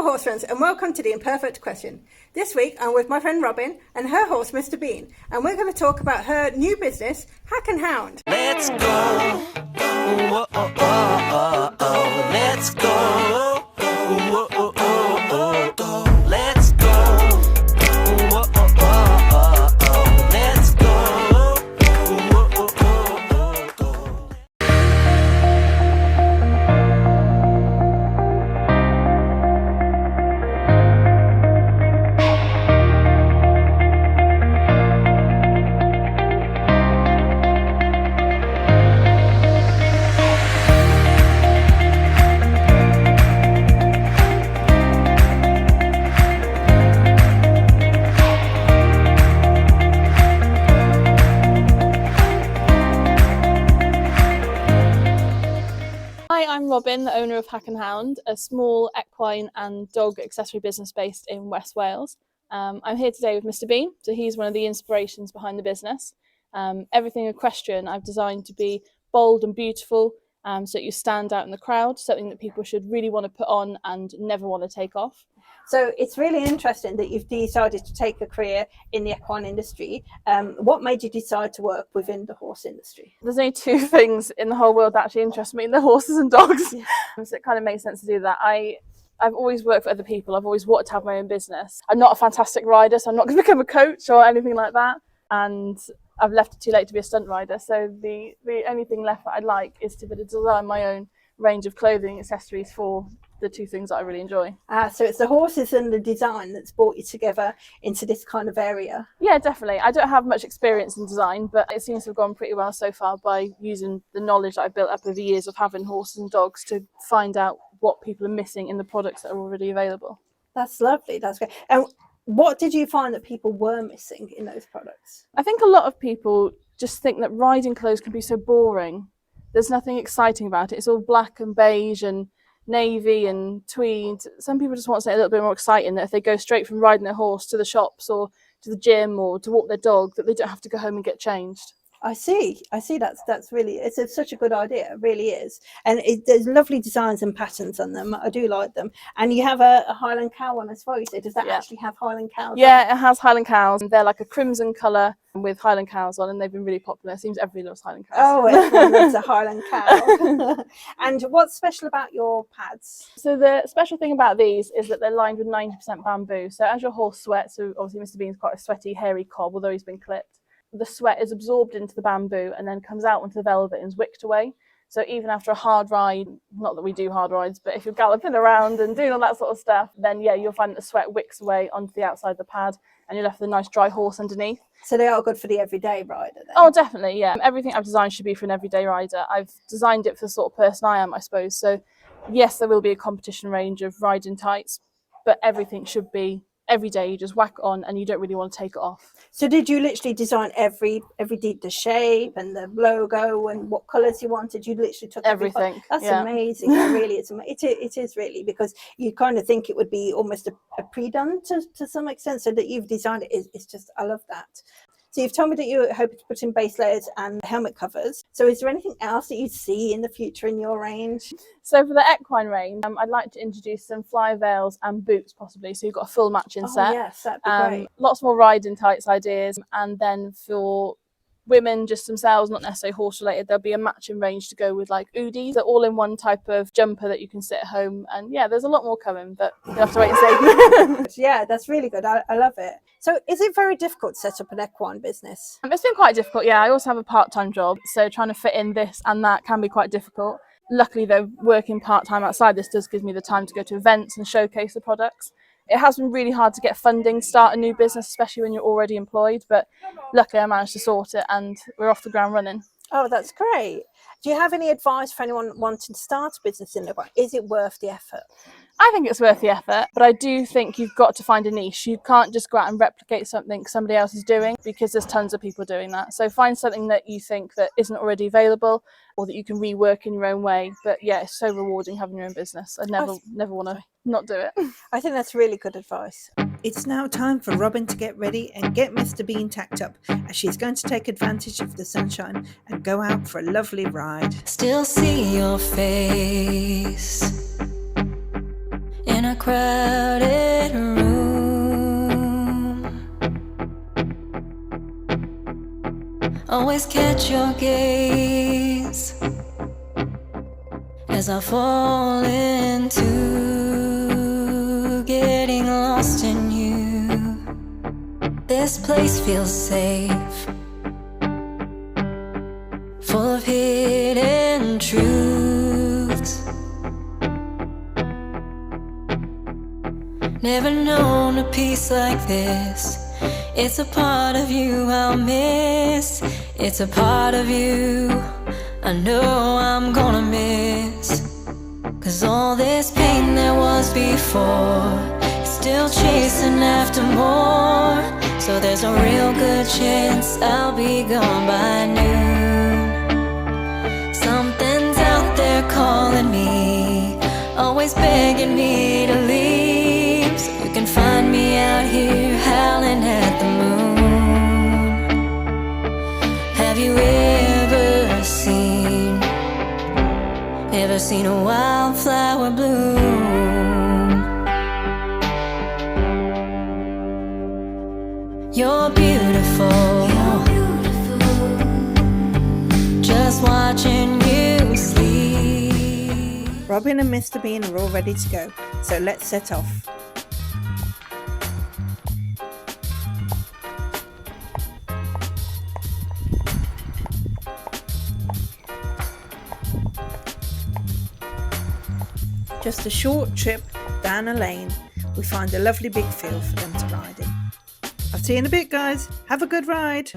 horse friends, and welcome to the Imperfect Question. This week I'm with my friend Robbyn and her horse Mr. Bean, and we're going to talk about her new business, Hack and Hound. Let's go. Oh, oh, oh, oh, oh. Let's go. Oh, oh, oh, oh, oh. Let's go. Oh, oh, oh, oh, oh. Let's go. Oh, oh, oh, oh, oh. Hi, I'm Robbyn, the owner of Hack and Hound, a small equine and dog accessory business based in West Wales. I'm here today with Mr. Bean, so he's one of the inspirations behind the business. Everything equestrian I've designed to be bold and beautiful, so that you stand out in the crowd, something that people should really want to put on and never want to take off. So it's really interesting that you've decided to take a career in the equine industry. What made you decide to work within the horse industry? There's only two things in the whole world that actually interest me, the horses and dogs. Yeah. So it kind of makes sense to do that. I've always worked for other people. I've always wanted to have my own business. I'm not a fantastic rider, so I'm not going to become a coach or anything like that. And I've left it too late to be a stunt rider. So the only thing left that I'd like is to be able to design my own range of clothing accessories for the two things that I really enjoy. So it's the horses and the design that's brought you together into this kind of area. Yeah, definitely. I don't have much experience in design, but it seems to have gone pretty well so far by using the knowledge that I've built up over the years of having horses and dogs to find out what people are missing in the products that are already available. That's lovely. That's great. And what did you find that people were missing in those products? I think a lot of people just think that riding clothes can be so boring. There's nothing exciting about it. It's all black and beige and navy and tweed. Some people just want something a little bit more exciting, that if they go straight from riding their horse to the shops or to the gym or to walk their dog, that they don't have to go home and get changed. I see. That's really, such a good idea. It really is. And there's lovely designs and patterns on them. I do like them. And you have a Highland cow one as well. You say, does that actually have Highland cows? Yeah, it has Highland cows. They're like a crimson colour with Highland cows on, and they've been really popular. It seems everybody loves Highland cows. Oh, everyone loves a Highland cow. And what's special about your pads? So the special thing about these is that they're lined with 90% bamboo. So as your horse sweats, so obviously Mr. Bean's quite a sweaty, hairy cob, although he's been clipped, the sweat is absorbed into the bamboo and then comes out onto the velvet and is wicked away. So even after a hard ride, not that we do hard rides, but if you're galloping around and doing all that sort of stuff, then yeah, you'll find that the sweat wicks away onto the outside of the pad and you're left with a nice dry horse underneath. So they are good for the everyday rider then? Oh, definitely, yeah. Everything I've designed should be for an everyday rider. I've designed it for the sort of person I am, I suppose. So yes, there will be a competition range of riding tights, but everything should be every day. You just whack on and you don't really want to take it off. So did you literally design the shape and the logo and what colours you wanted? You literally took everything. That's amazing. It really is. It is really, because you kind of think it would be almost a pre-done to some extent. So that you've designed it it's just, I love that. So you've told me that you're hoping to put in base layers and helmet covers. So is there anything else that you see in the future in your range? So for the equine range, I'd like to introduce some fly veils and boots possibly. So you've got a full matching set. Yes, that'd be great. Lots more riding tights ideas. And then for women just themselves, not necessarily horse related, there'll be a matching range to go with like Oodies. They're all in one type of jumper that you can sit at home. And yeah, there's a lot more coming, but you'll have to wait and see. Yeah, that's really good. I love it. So is it very difficult to set up an equine business? It's been quite difficult, yeah. I also have a part-time job, so trying to fit in this and that can be quite difficult. Luckily though, working part-time outside this does give me the time to go to events and showcase the products. It has been really hard to get funding to start a new business, especially when you're already employed, but luckily I managed to sort it and we're off the ground running. Oh, that's great. Do you have any advice for anyone wanting to start a business in equine? Is it worth the effort? I think it's worth the effort, but I do think you've got to find a niche. You can't just go out and replicate something somebody else is doing, because there's tons of people doing that. So find something that you think that isn't already available or that you can rework in your own way. But yeah, it's so rewarding having your own business. I never want to not do it. I think that's really good advice. It's now time for Robbyn to get ready and get Mr. Bean tacked up, as she's going to take advantage of the sunshine and go out for a lovely ride. Still see your face in a a crowded room. Always catch your gaze as I fall into getting lost in you. This place feels safe, full of hidden truths. Never known a peace like this. It's a part of you I'll miss. It's a part of you I know I'm gonna miss. 'Cause all this pain there was before is still chasing after more. So there's a real good chance I'll be gone by noon. Something's out there calling me, always begging me to leave. So you can find me out here howling at the moon. Have you ever seen a wildflower bloom? You're beautiful, just watching you sleep. Robbyn and Mr. Bean are all ready to go, so let's set off. Just a short trip down a lane, we find a lovely big field for them to ride in. I'll see you in a bit, guys. Have a good ride.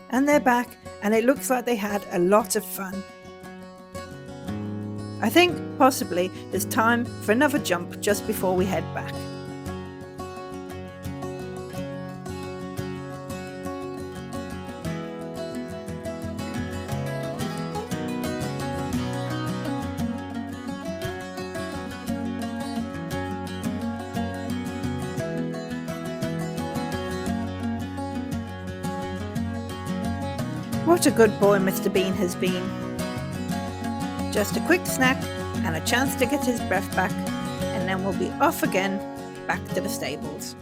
And they're back, and it looks like they had a lot of fun. I think possibly there's time for another jump just before we head back. What a good boy Mr. Bean has been. Just a quick snack and a chance to get his breath back, and then we'll be off again back to the stables.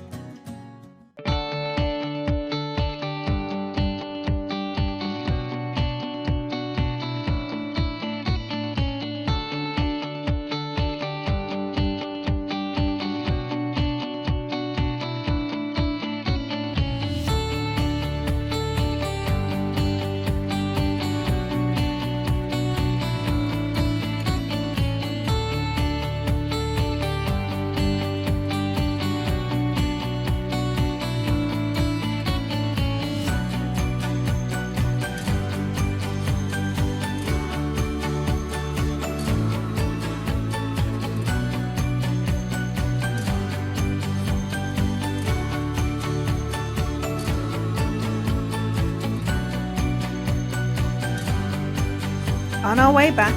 On our way back,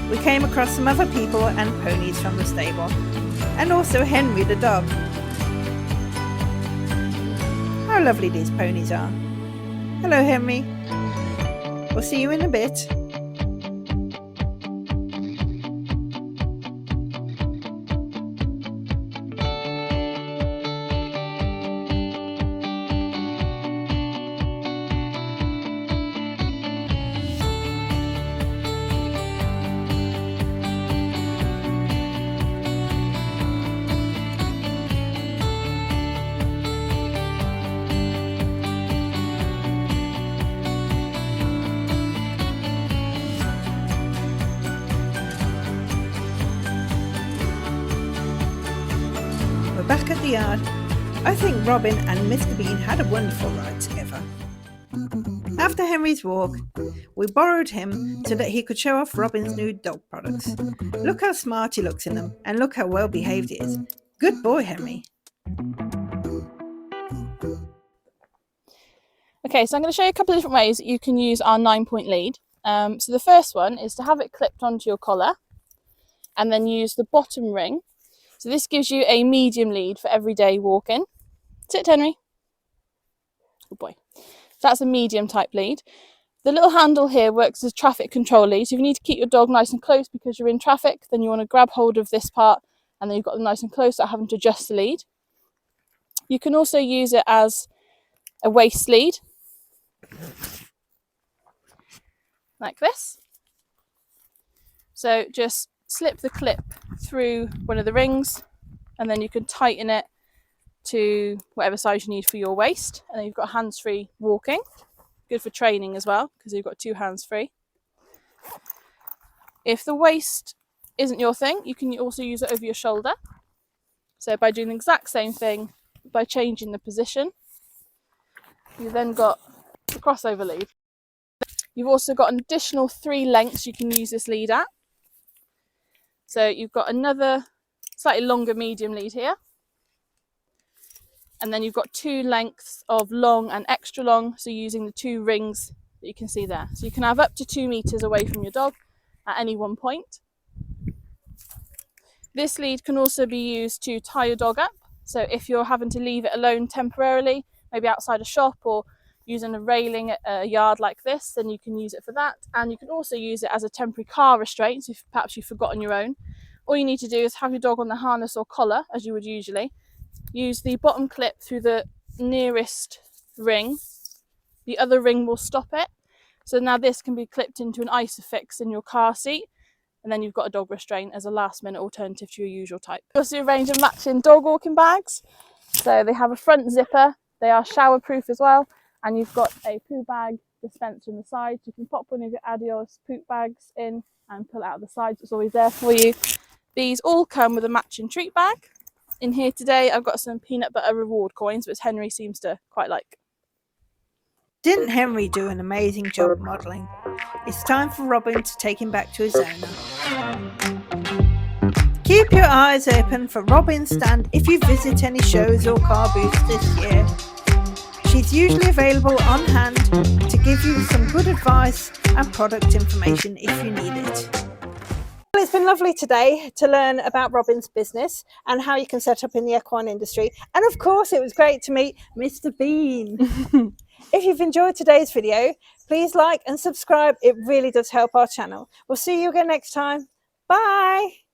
we came across some other people and ponies from the stable, and also Henry the dog. How lovely these ponies are. Hello, Henry. We'll see you in a bit. Back at the yard, I think Robbyn and Mr. Bean had a wonderful ride together. After Henry's walk, we borrowed him so that he could show off Robbyn's new dog products. Look how smart he looks in them, and look how well behaved he is. Good boy, Henry. Okay, so I'm going to show you a couple of different ways that you can use our 9-point lead. So the first one is to have it clipped onto your collar and then use the bottom ring. So this gives you a medium lead for everyday walking. Sit, Henry. Good boy. So that's a medium type lead. The little handle here works as a traffic control lead. So if you need to keep your dog nice and close because you're in traffic, then you want to grab hold of this part and then you've got them nice and close without having to adjust the lead. You can also use it as a waist lead, like this. So just slip the clip through one of the rings and then you can tighten it to whatever size you need for your waist, and then you've got hands-free walking. Good for training as well because you've got two hands free. If the waist isn't your thing, you can also use it over your shoulder. So by doing the exact same thing, by changing the position, you've then got the crossover lead. You've also got an additional 3 lengths you can use this lead at. So you've got another slightly longer medium lead here. And then you've got 2 lengths of long and extra long, so using the 2 rings that you can see there. So you can have up to 2 meters away from your dog at any one point. This lead can also be used to tie your dog up. So if you're having to leave it alone temporarily, maybe outside a shop or using a railing at a yard like this, then you can use it for that. And you can also use it as a temporary car restraint, so if perhaps you've forgotten your own. All you need to do is have your dog on the harness or collar, as you would usually. Use the bottom clip through the nearest ring. The other ring will stop it. So now this can be clipped into an isofix in your car seat, and then you've got a dog restraint as a last minute alternative to your usual type. Also a range of matching dog walking bags. So they have a front zipper, they are shower proof as well, and you've got a poo bag dispenser in the side. You can pop one of your Adios poop bags in and pull it out the sides. It's always there for you. These all come with a matching treat bag. In here today I've got some peanut butter reward coins, which Henry seems to quite like. Didn't Henry do an amazing job modelling? It's time for Robbyn to take him back to his owner. Keep your eyes open for Robbyn's stand if you visit any shows or car booths this year. She's usually available on hand to give you some good advice and product information if you need it. Well, it's been lovely today to learn about Robbyn's business and how you can set up in the equine industry. And of course, it was great to meet Mr. Bean. If you've enjoyed today's video, please like and subscribe. It really does help our channel. We'll see you again next time. Bye.